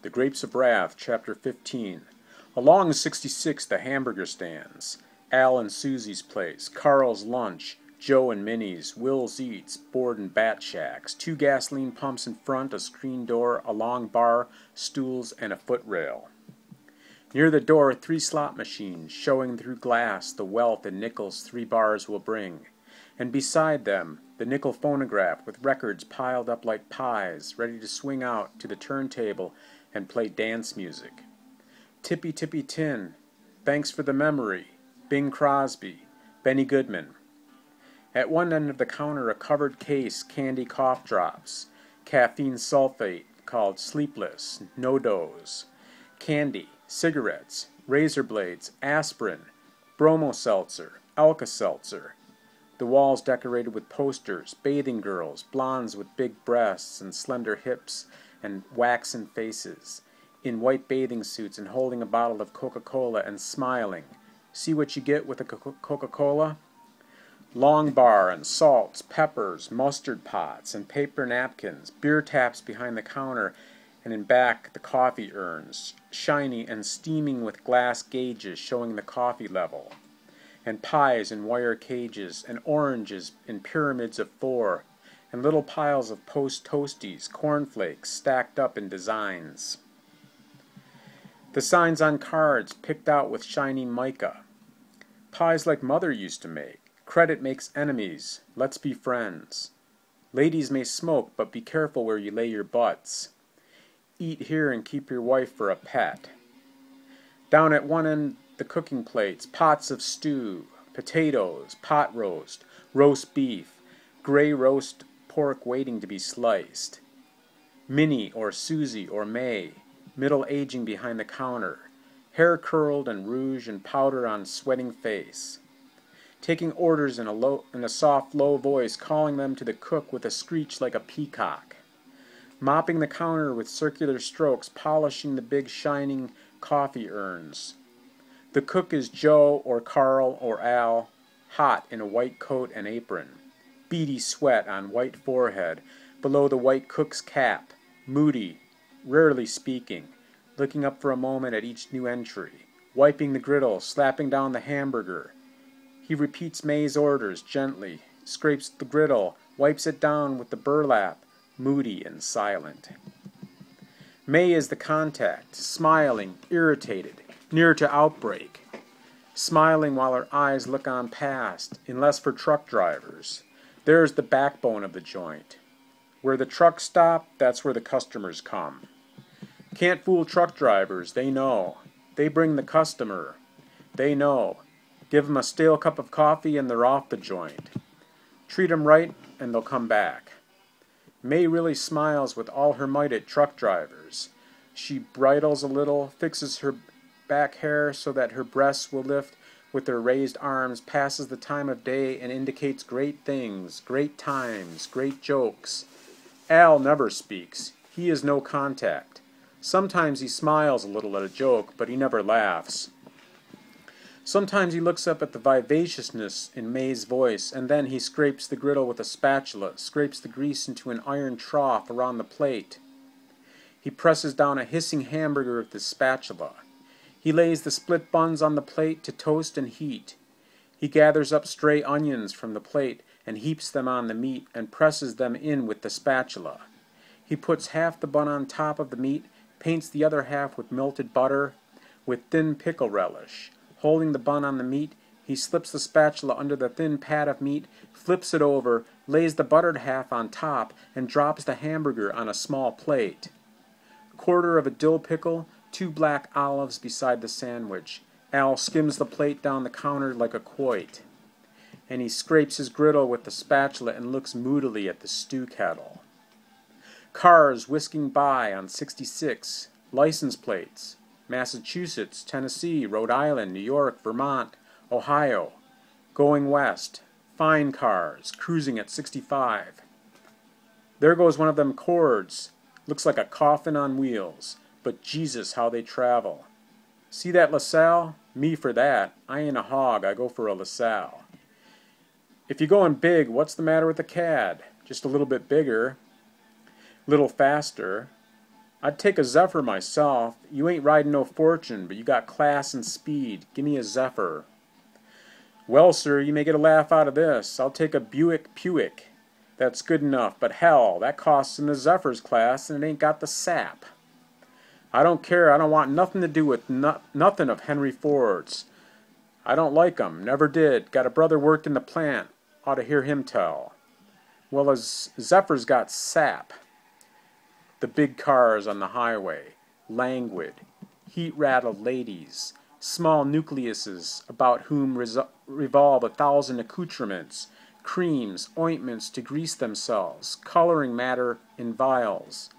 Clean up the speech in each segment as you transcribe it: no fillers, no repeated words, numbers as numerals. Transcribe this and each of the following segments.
The Grapes of Wrath, Chapter 15. Along 66 the hamburger stands. Al and Susie's place, Carl's lunch, Joe and Minnie's, Will's Eats, Board and Bat Shacks, 2 gasoline pumps in front, a screen door, a long bar, stools, and a footrail. Near the door 3 slot machines, showing through glass the wealth and nickels 3 bars will bring. And beside them, the nickel phonograph with records piled up like pies, ready to swing out to the turntable and play dance music. Tippy Tippy Tin, Thanks for the Memory, Bing Crosby, Benny Goodman. At one end of the counter a covered case, candy cough drops, caffeine sulfate called Sleepless, No Dose, candy, cigarettes, razor blades, aspirin, bromo seltzer, Alka-Seltzer. The walls decorated with posters, bathing girls, blondes with big breasts and slender hips and waxen faces, in white bathing suits and holding a bottle of Coca-Cola and smiling. See what you get with a Coca-Cola? Long bar and salts, peppers, mustard pots, and paper napkins, beer taps behind the counter, and in back the coffee urns, shiny and steaming with glass gauges showing the coffee level, and pies in wire cages, and oranges in pyramids of 4, and little piles of post toasties, cornflakes stacked up in designs. The signs on cards picked out with shiny mica. Pies like Mother used to make. Credit makes enemies. Let's be friends. Ladies may smoke, but be careful where you lay your butts. Eat here and keep your wife for a pet. Down at one end the cooking plates, pots of stew, potatoes, pot roast beef, gray roast pork waiting to be sliced. Minnie or Susie or May, middle aging behind the counter, hair curled and rouge and powder on sweating face. Taking orders in a soft, low voice, calling them to the cook with a screech like a peacock. Mopping the counter with circular strokes, polishing the big shining coffee urns. The cook is Joe or Carl or Al, hot in a white coat and apron, beady sweat on white forehead, below the white cook's cap, moody, rarely speaking, looking up for a moment at each new entry, wiping the griddle, slapping down the hamburger. He repeats May's orders gently, scrapes the griddle, wipes it down with the burlap, moody and silent. May is the contact, smiling, irritated, near to outbreak, smiling while her eyes look on past, unless for truck drivers. There's the backbone of the joint. Where the trucks stop, that's where the customers come. Can't fool truck drivers, they know. They bring the customer. They know. Give 'em a stale cup of coffee and they're off the joint. Treat 'em right and they'll come back. May really smiles with all her might at truck drivers. She bridles a little, fixes her back hair so that her breasts will lift with her raised arms, passes the time of day and indicates great things, great times, great jokes. Al never speaks. He is no contact. Sometimes he smiles a little at a joke, but he never laughs. Sometimes he looks up at the vivaciousness in May's voice, and then he scrapes the griddle with a spatula, scrapes the grease into an iron trough around the plate. He presses down a hissing hamburger with the spatula. He lays the split buns on the plate to toast and heat. He gathers up stray onions from the plate and heaps them on the meat and presses them in with the spatula. He puts half the bun on top of the meat, paints the other half with melted butter, with thin pickle relish. Holding the bun on the meat, he slips the spatula under the thin pad of meat, flips it over, lays the buttered half on top, and drops the hamburger on a small plate. Quarter of a dill pickle, 2 black olives beside the sandwich. Al skims the plate down the counter like a quoit, and he scrapes his griddle with the spatula and looks moodily at the stew kettle. Cars whisking by on 66, license plates, Massachusetts, Tennessee, Rhode Island, New York, Vermont, Ohio, going west, fine cars, cruising at 65. There goes one of them Cords, looks like a coffin on wheels, but Jesus, how they travel. See that LaSalle? Me for that. I ain't a hog, I go for a LaSalle. If you're going big, what's the matter with the CAD? Just a little bit bigger, little faster. I'd take a Zephyr myself. You ain't riding no Fortune, but you got class and speed. Give me a Zephyr. Well, sir, you may get a laugh out of this. I'll take a Buick Puick. That's good enough, but hell, that costs in the Zephyr's class and it ain't got the sap. I don't care. I don't want nothing to do with nothing of Henry Ford's. I don't like 'em. Never did. Got a brother worked in the plant. Ought to hear him tell. Well, his Zephyr's got sap. The big cars on the highway, languid, heat-rattled ladies, small nucleuses about whom revolve 1,000 accoutrements, creams, ointments to grease themselves, coloring matter in vials.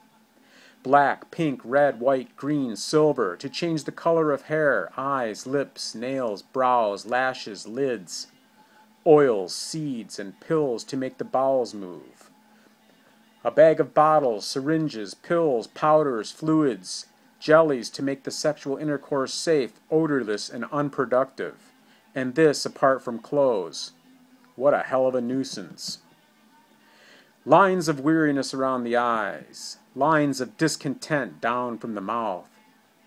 Black, pink, red, white, green, silver, to change the color of hair, eyes, lips, nails, brows, lashes, lids. Oils, seeds, and pills to make the bowels move. A bag of bottles, syringes, pills, powders, fluids, jellies to make the sexual intercourse safe, odorless, and unproductive. And this apart from clothes. What a hell of a nuisance. Lines of weariness around the eyes, lines of discontent down from the mouth,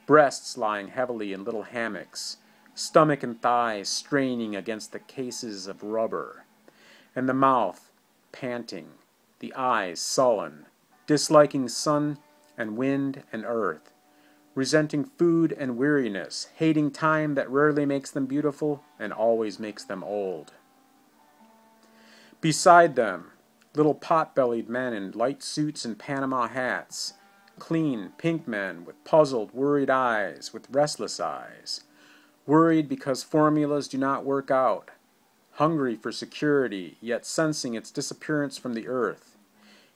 breasts lying heavily in little hammocks, stomach and thighs straining against the cases of rubber, and the mouth panting, the eyes sullen, disliking sun and wind and earth, resenting food and weariness, hating time that rarely makes them beautiful and always makes them old. Beside them, little pot-bellied men in light suits and Panama hats, clean, pink men with puzzled, worried eyes, with restless eyes, worried because formulas do not work out, hungry for security, yet sensing its disappearance from the earth.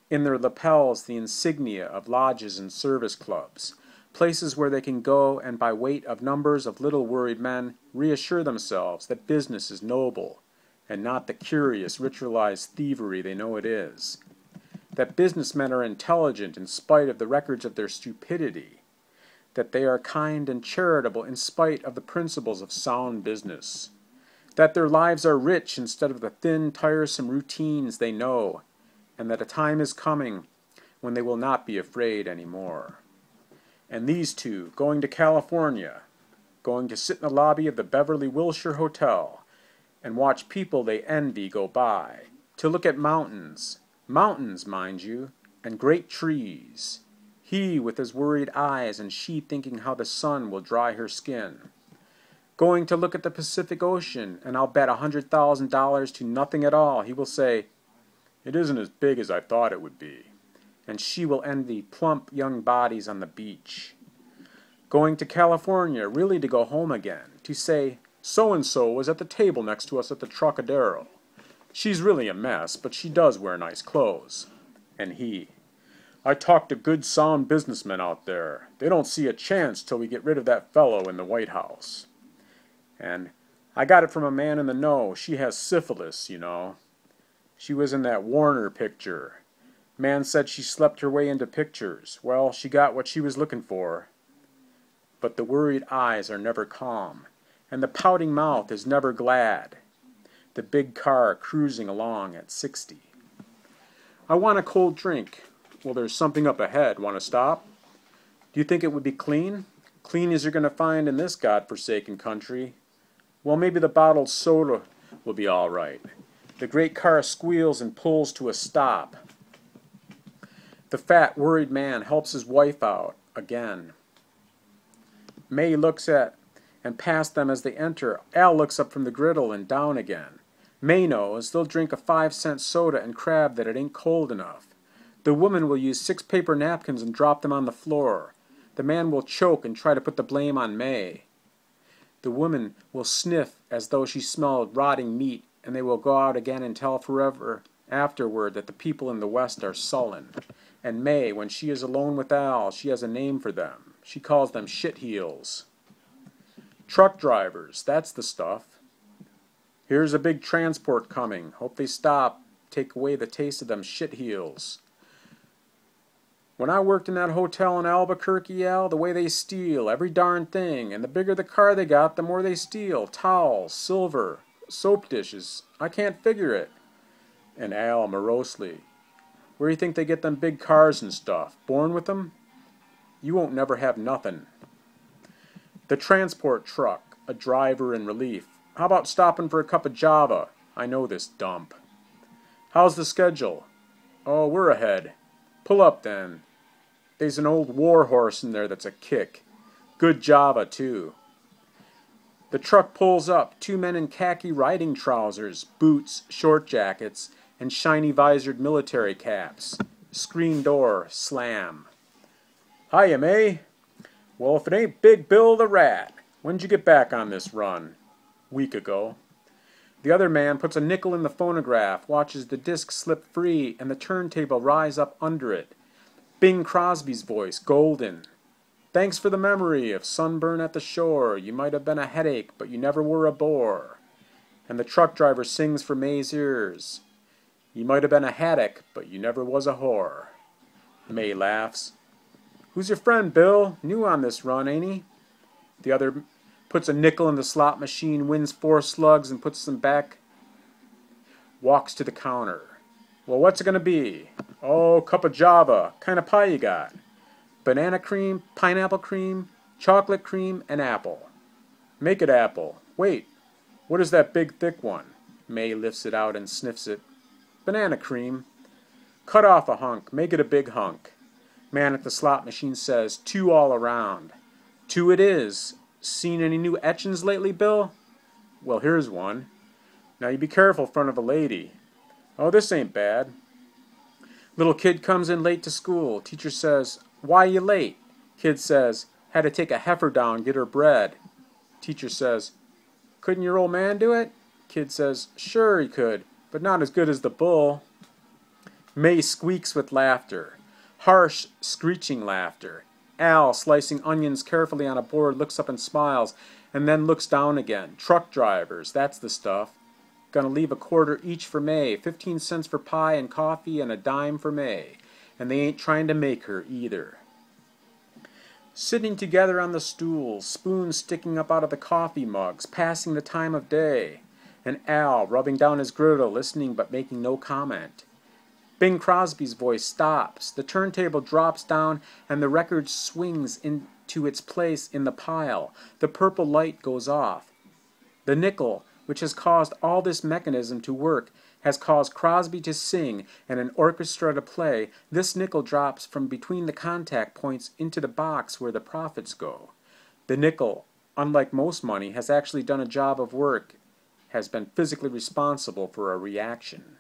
In their lapels the insignia of lodges and service clubs, places where they can go and by weight of numbers of little worried men reassure themselves that business is noble, and not the curious, ritualized thievery they know it is. That businessmen are intelligent in spite of the records of their stupidity. That they are kind and charitable in spite of the principles of sound business. That their lives are rich instead of the thin, tiresome routines they know, and that a time is coming when they will not be afraid anymore. And these two, going to California, going to sit in the lobby of the Beverly Wilshire Hotel, and watch people they envy go by, to look at mountains, mind you, and great trees, he with his worried eyes and she thinking how the sun will dry her skin. Going to look at the Pacific Ocean, and I'll bet $100,000 to nothing at all he will say, "It isn't as big as I thought it would be," and she will envy plump young bodies on the beach. Going to California, really to go home again, to say, "So-and-so was at the table next to us at the Trocadero. She's really a mess, but she does wear nice clothes." And he, "I talked to good sound businessmen out there. They don't see a chance till we get rid of that fellow in the White House." And, "I got it from a man in the know. She has syphilis, you know. She was in that Warner picture. Man said she slept her way into pictures. Well, she got what she was looking for." But the worried eyes are never calm, and the pouting mouth is never glad. The big car cruising along at 60. "I want a cold drink." "Well, there's something up ahead. Want to stop?" "Do you think it would be clean?" "Clean as you're going to find in this godforsaken country." "Well, maybe the bottled soda will be all right." The great car squeals and pulls to a stop. The fat, worried man helps his wife out again. May looks at and past them as they enter. Al looks up from the griddle and down again. May knows they'll drink a 5-cent soda and crab that it ain't cold enough. The woman will use 6 paper napkins and drop them on the floor. The man will choke and try to put the blame on May. The woman will sniff as though she smelled rotting meat, and they will go out again and tell forever afterward that the people in the West are sullen. And May, when she is alone with Al, she has a name for them. She calls them shitheels. Truck drivers, that's the stuff. "Here's a big transport coming. Hope they stop. Take away the taste of them shitheels." "When I worked in that hotel in Albuquerque, Al, the way they steal every darn thing, and the bigger the car they got, the more they steal. Towels, silver, soap dishes. I can't figure it." And Al morosely, "Where do you think they get them big cars and stuff? Born with them?" You won't never have nothing. The transport truck, a driver in relief. How about stopping for a cup of Java? I know this dump. How's the schedule? Oh, we're ahead. Pull up then. There's an old war horse in there that's a kick. Good Java, too. The truck pulls up, 2 men in khaki riding trousers, boots, short jackets, and shiny visored military caps. Screen door, slam. Hiya, May. Well, if it ain't Big Bill the Rat. When'd you get back on this run? Week ago. The other man puts a nickel in the phonograph, watches the disc slip free and the turntable rise up under it. Bing Crosby's voice, golden. Thanks for the memory of sunburn at the shore. You might have been a headache, but you never were a bore. And the truck driver sings for May's ears. You might have been a haddock, but you never was a whore. May laughs. Who's your friend, Bill? New on this run, ain't he? The other puts a nickel in the slot machine, wins 4 slugs, and puts them back. Walks to the counter. Well, what's it gonna be? Oh, cup of Java. Kind of pie you got? Banana cream, pineapple cream, chocolate cream, and apple. Make it apple. Wait, what is that big thick one? May lifts it out and sniffs it. Banana cream. Cut off a hunk. Make it a big hunk. Man at the slot machine says, 2 all around. 2 it is. Seen any new etchings lately, Bill? Well, here's one. Now you be careful in front of a lady. Oh, this ain't bad. Little kid comes in late to school. Teacher says, why you late? Kid says, had to take a heifer down, get her bread. Teacher says, couldn't your old man do it? Kid says, sure he could, but not as good as the bull. May squeaks with laughter. Harsh, screeching laughter. Al, slicing onions carefully on a board, looks up and smiles, and then looks down again. Truck drivers, that's the stuff. Gonna leave a quarter each for May, 15 cents for pie and coffee, and a dime for May. And they ain't trying to make her either. Sitting together on the stools, spoons sticking up out of the coffee mugs, passing the time of day, and Al rubbing down his griddle, listening but making no comment. Bing Crosby's voice stops, the turntable drops down, and the record swings into its place in the pile. The purple light goes off. The nickel, which has caused all this mechanism to work, has caused Crosby to sing and an orchestra to play. This nickel drops from between the contact points into the box where the profits go. The nickel, unlike most money, has actually done a job of work, has been physically responsible for a reaction.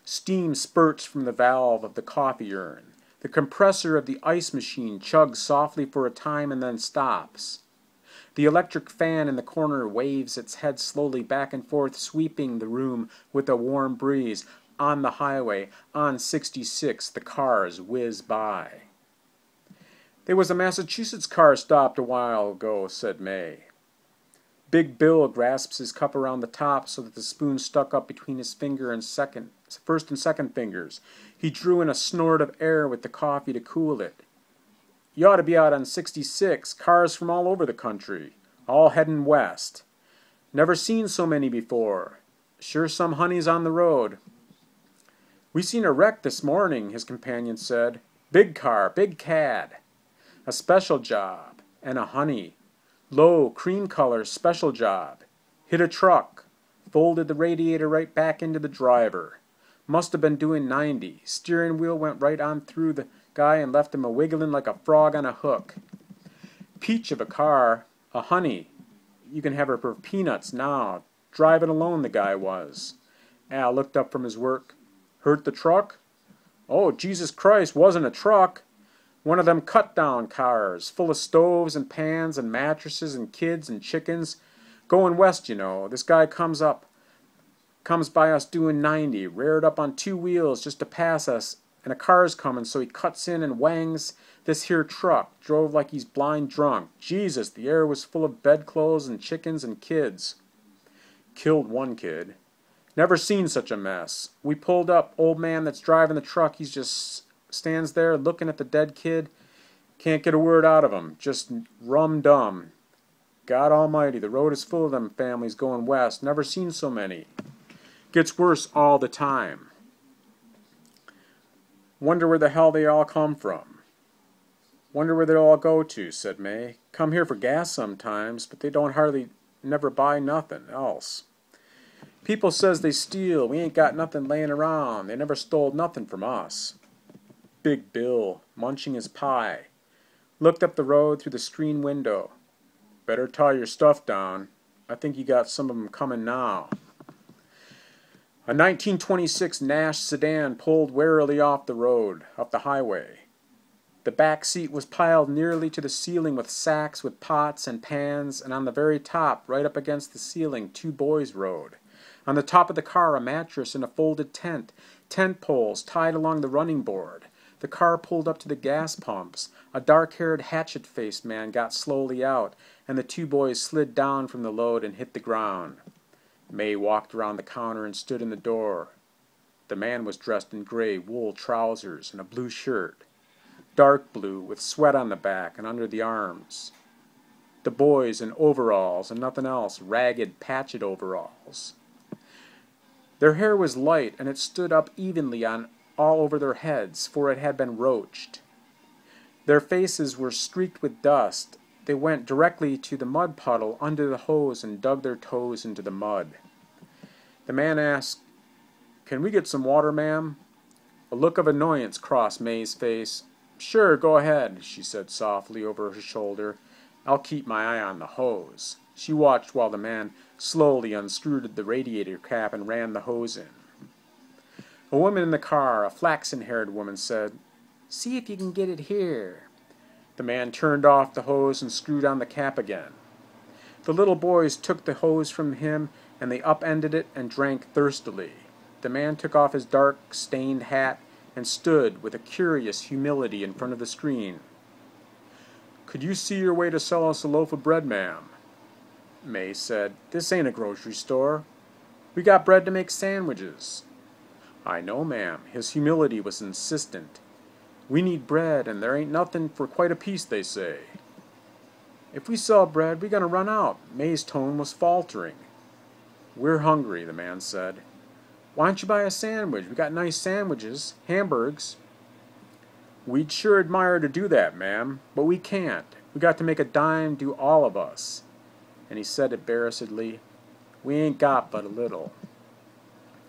Steam spurts from the valve of the coffee urn. The compressor of the ice machine chugs softly for a time and then stops. The electric fan in the corner waves its head slowly back and forth, sweeping the room with a warm breeze. On the highway, on 66, the cars whiz by. There was a Massachusetts car stopped a while ago, said May. Big Bill grasps his cup around the top so that the spoon stuck up between his first and second fingers. He drew in a snort of air with the coffee to cool it. You ought to be out on 66, cars from all over the country, all heading west. Never seen so many before. Sure some honeys on the road. We seen a wreck this morning, his companion said. Big car, big cad. A special job, and a honey. Low, cream color, special job. Hit a truck. Folded the radiator right back into the driver. Must have been doing 90. Steering wheel went right on through the guy and left him a-wiggling like a frog on a hook. Peach of a car, a honey. You can have her for peanuts now. Driving alone the guy was. Al looked up from his work. Hurt the truck? Oh, Jesus Christ, wasn't a truck. One of them cut-down cars, full of stoves and pans and mattresses and kids and chickens. Going west, you know. This guy comes by us doing 90, reared up on 2 wheels just to pass us, and a car's coming, so he cuts in and wangs this here truck. Drove like he's blind drunk. Jesus, the air was full of bedclothes and chickens and kids. Killed 1 kid. Never seen such a mess. We pulled up. Old man that's driving the truck, he's just stands there looking at the dead kid. Can't get a word out of him. Just rum-dum. God almighty, the road is full of them families going west. Never seen so many. Gets worse all the time. Wonder where the hell they all come from. Wonder where they all go to, said May. Come here for gas sometimes, but they don't hardly never buy nothing else. People says they steal. We ain't got nothing laying around. They never stole nothing from us. Big Bill, munching his pie, looked up the road through the screen window. Better tie your stuff down. I think you got some of 'em coming now. A 1926 Nash sedan pulled warily off the road, up the highway. The back seat was piled nearly to the ceiling with sacks with pots and pans, and on the very top, right up against the ceiling, 2 boys rode. On the top of the car, a mattress and a folded tent poles tied along the running board. The car pulled up to the gas pumps. A dark-haired, hatchet-faced man got slowly out, and the 2 boys slid down from the load and hit the ground. May walked around the counter and stood in the door. The man was dressed in gray wool trousers and a blue shirt, dark blue with sweat on the back and under the arms. The boys in overalls and nothing else, ragged, patched overalls. Their hair was light, and it stood up evenly on all over their heads, for it had been roached. Their faces were streaked with dust. They went directly to the mud puddle under the hose and dug their toes into the mud. The man asked, "Can we get some water, ma'am?" A look of annoyance crossed May's face. "Sure, go ahead," she said softly over her shoulder. "I'll keep my eye on the hose." She watched while the man slowly unscrewed the radiator cap and ran the hose in. A woman in the car, a flaxen-haired woman, said, "See if you can get it here." The man turned off the hose and screwed on the cap again. The little boys took the hose from him, and they upended it and drank thirstily. The man took off his dark, stained hat and stood with a curious humility in front of the screen. "Could you see your way to sell us a loaf of bread, ma'am?" May said, "This ain't a grocery store. We got bread to make sandwiches." "I know, ma'am." His humility was insistent. "We need bread, and there ain't nothing for quite a piece, they say." "If we sell bread, we gonna run out." May's tone was faltering. "We're hungry," the man said. "Why don't you buy a sandwich? We got nice sandwiches, hamburgs." "We'd sure admire to do that, ma'am, but we can't. We got to make a dime do all of us." And he said embarrassedly, "We ain't got but a little."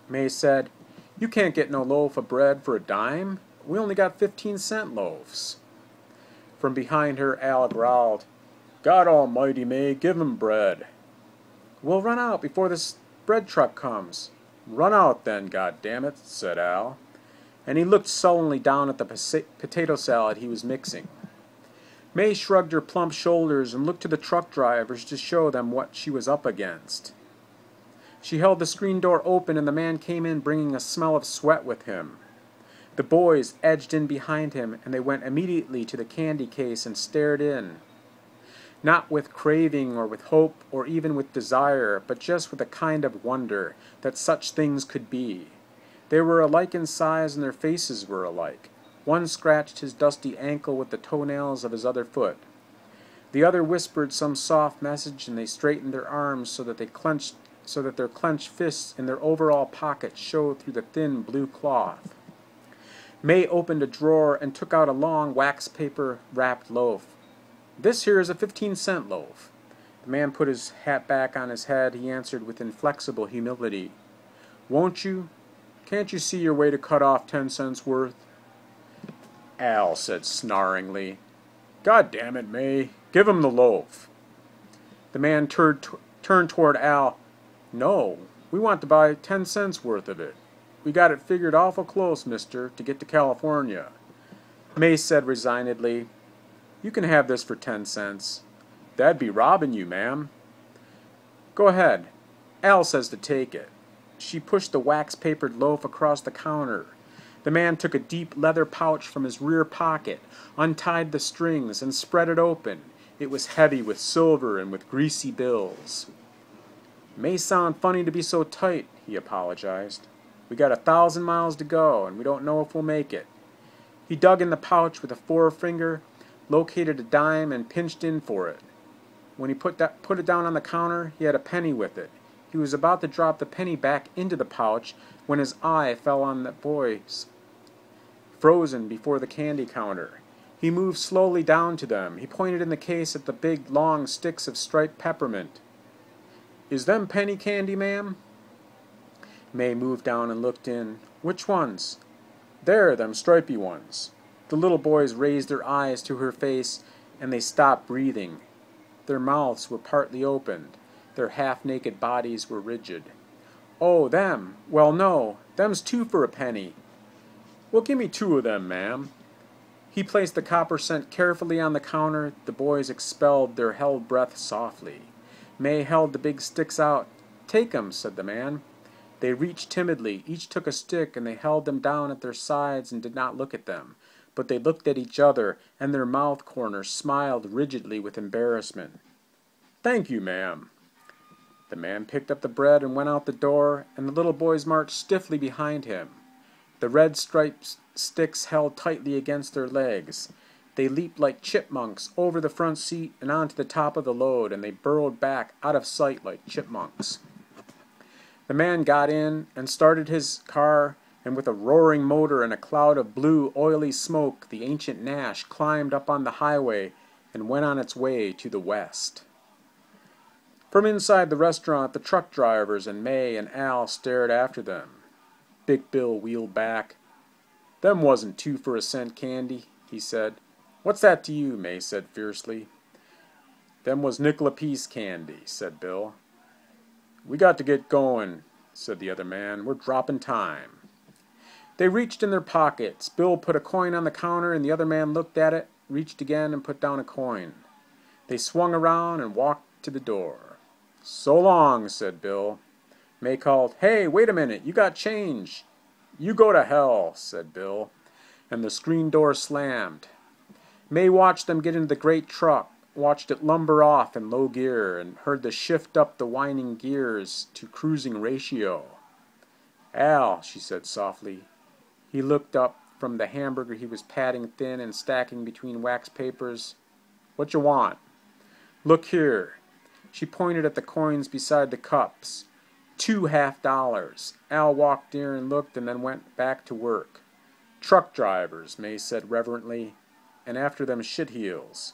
May said, "You can't get no loaf of bread for a dime. We only got 15-cent loaves." From behind her, Al growled, "God almighty, May, give 'em bread." "We'll run out before this bread truck comes." "Run out then, goddammit," said Al, and he looked sullenly down at the potato salad he was mixing. May shrugged her plump shoulders and looked to the truck drivers to show them what she was up against. She held the screen door open, and the man came in bringing a smell of sweat with him. The boys edged in behind him, and they went immediately to the candy case and stared in. Not with craving or with hope or even with desire, but just with a kind of wonder that such things could be. They were alike in size, and their faces were alike. One scratched his dusty ankle with the toenails of his other foot. The other whispered some soft message, and they straightened their arms so that their clenched fists in their overall pockets showed through the thin blue cloth. May opened a drawer and took out a long wax paper wrapped loaf. "This here is a 15-cent loaf." The man put his hat back on his head. He answered with inflexible humility, "Won't you? Can't you see your way to cut off 10 cents worth?" Al said snarlingly, "God damn it, May, give him the loaf." The man turned toward Al. "No, we want to buy 10 cents worth of it. We got it figured awful close, mister, to get to California." May said resignedly, "You can have this for 10 cents. "That'd be robbing you, ma'am." "Go ahead. Al says to take it." She pushed the wax-papered loaf across the counter. The man took a deep leather pouch from his rear pocket, untied the strings, and spread it open. It was heavy with silver and with greasy bills. "May sound funny to be so tight," he apologized. "We got 1,000 miles to go, and we don't know if we'll make it." He dug in the pouch with a forefinger, located a dime, and pinched in for it. When he put it down on the counter, he had a penny with it. He was about to drop the penny back into the pouch when his eye fell on the boys, frozen before the candy counter. He moved slowly down to them. He pointed in the case at the big, long sticks of striped peppermint. "Is them penny candy, ma'am?" May moved down and looked in. "Which ones?" "There, them stripy ones." The little boys raised their eyes to her face, and they stopped breathing. Their mouths were partly opened. Their half-naked bodies were rigid. "Oh, them. Well, no. Them's 2 for a penny." "Well, give me 2 of them, ma'am." He placed the copper cent carefully on the counter. The boys expelled their held breath softly. May held the big sticks out. "Take 'em," said the man. They reached timidly. Each took a stick, and they held them down at their sides and did not look at them. But they looked at each other, and their mouth corners smiled rigidly with embarrassment. "Thank you, ma'am." The man picked up the bread and went out the door, and the little boys marched stiffly behind him. The red striped sticks held tightly against their legs. They leaped like chipmunks over the front seat and onto the top of the load, and they burrowed back out of sight like chipmunks. The man got in and started his car, and with a roaring motor and a cloud of blue, oily smoke, the ancient Nash climbed up on the highway and went on its way to the west. From inside the restaurant, the truck drivers and May and Al stared after them. Big Bill wheeled back. "Them wasn't 2 for a cent candy," he said. "What's that to you?" May said fiercely. "Them was nickel apiece candy," said Bill. "We got to get going," said the other man. "We're dropping time." They reached in their pockets. Bill put a coin on the counter, and the other man looked at it, reached again, and put down a coin. They swung around and walked to the door. "So long," said Bill. May called, "Hey, wait a minute, you got change." "You go to hell," said Bill, and the screen door slammed. May watched them get into the great truck, watched it lumber off in low gear, and heard the shift up the whining gears to cruising ratio. "Al," she said softly. He looked up from the hamburger he was patting thin and stacking between wax papers. "What you want?" "Look here." She pointed at the coins beside the cups. 2 half-dollars. Al walked near and looked, and then went back to work. "Truck drivers," May said reverently, "and after them shitheels."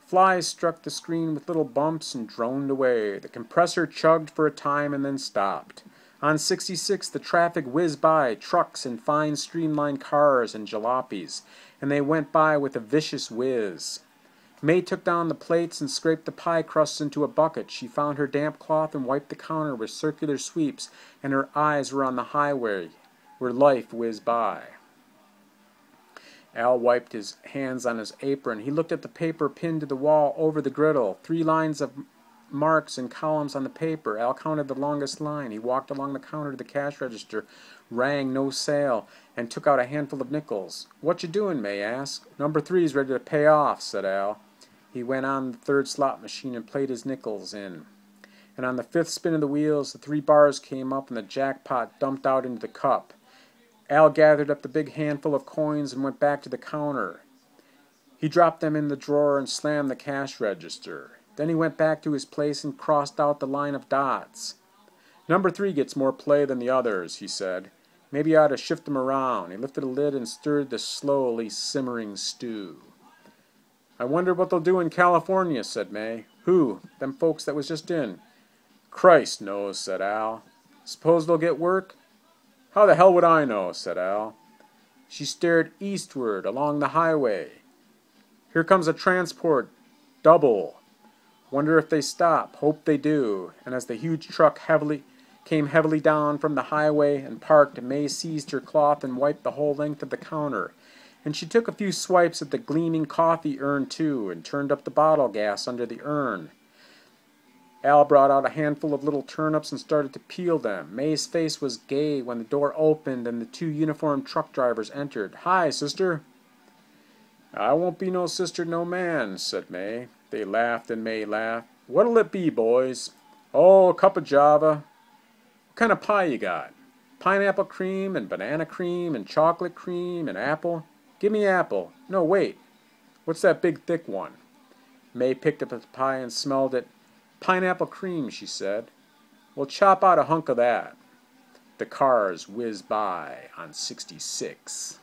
Flies struck the screen with little bumps and droned away. The compressor chugged for a time and then stopped. On 66 the traffic whizzed by, trucks and fine streamlined cars and jalopies, and they went by with a vicious whiz. May took down the plates and scraped the pie crusts into a bucket. She found her damp cloth and wiped the counter with circular sweeps, and her eyes were on the highway where life whizzed by. Al wiped his hands on his apron. He looked at the paper pinned to the wall over the griddle. 3 lines of marks and columns on the paper. Al counted the longest line. He walked along the counter to the cash register, rang "no sale," and took out a handful of nickels. "What you doing?" May asked. "Number 3's ready to pay off," said Al. He went on the 3rd slot machine and played his nickels in. And on the 5th spin of the wheels, the 3 bars came up and the jackpot dumped out into the cup. Al gathered up the big handful of coins and went back to the counter. He dropped them in the drawer and slammed the cash register. Then he went back to his place and crossed out the line of dots. "Number 3 gets more play than the others," he said. "Maybe I ought to shift them around." He lifted a lid and stirred the slowly simmering stew. "I wonder what they'll do in California," said May. "Who? Them folks that was just in?" "Christ knows," said Al. "Suppose they'll get work?" "How the hell would I know?" said Al. She stared eastward along the highway. "Here comes a transport. Double. Wonder if they stop. Hope they do." And as the huge truck came heavily down from the highway and parked, May seized her cloth and wiped the whole length of the counter. And she took a few swipes at the gleaming coffee urn too, and turned up the bottle gas under the urn. Al brought out a handful of little turnips and started to peel them. May's face was gay when the door opened and the 2 uniformed truck drivers entered. "Hi, sister." "I won't be no sister, no man," said May. They laughed and May laughed. "What'll it be, boys?" "Oh, a cup of Java." "What kind of pie you got?" "Pineapple cream and banana cream and chocolate cream and apple." "Give me apple." "No, wait. What's that big thick one?" May picked up the pie and smelled it. "Pineapple cream," she said. "Well, chop out a hunk of that." The cars whizzed by on 66.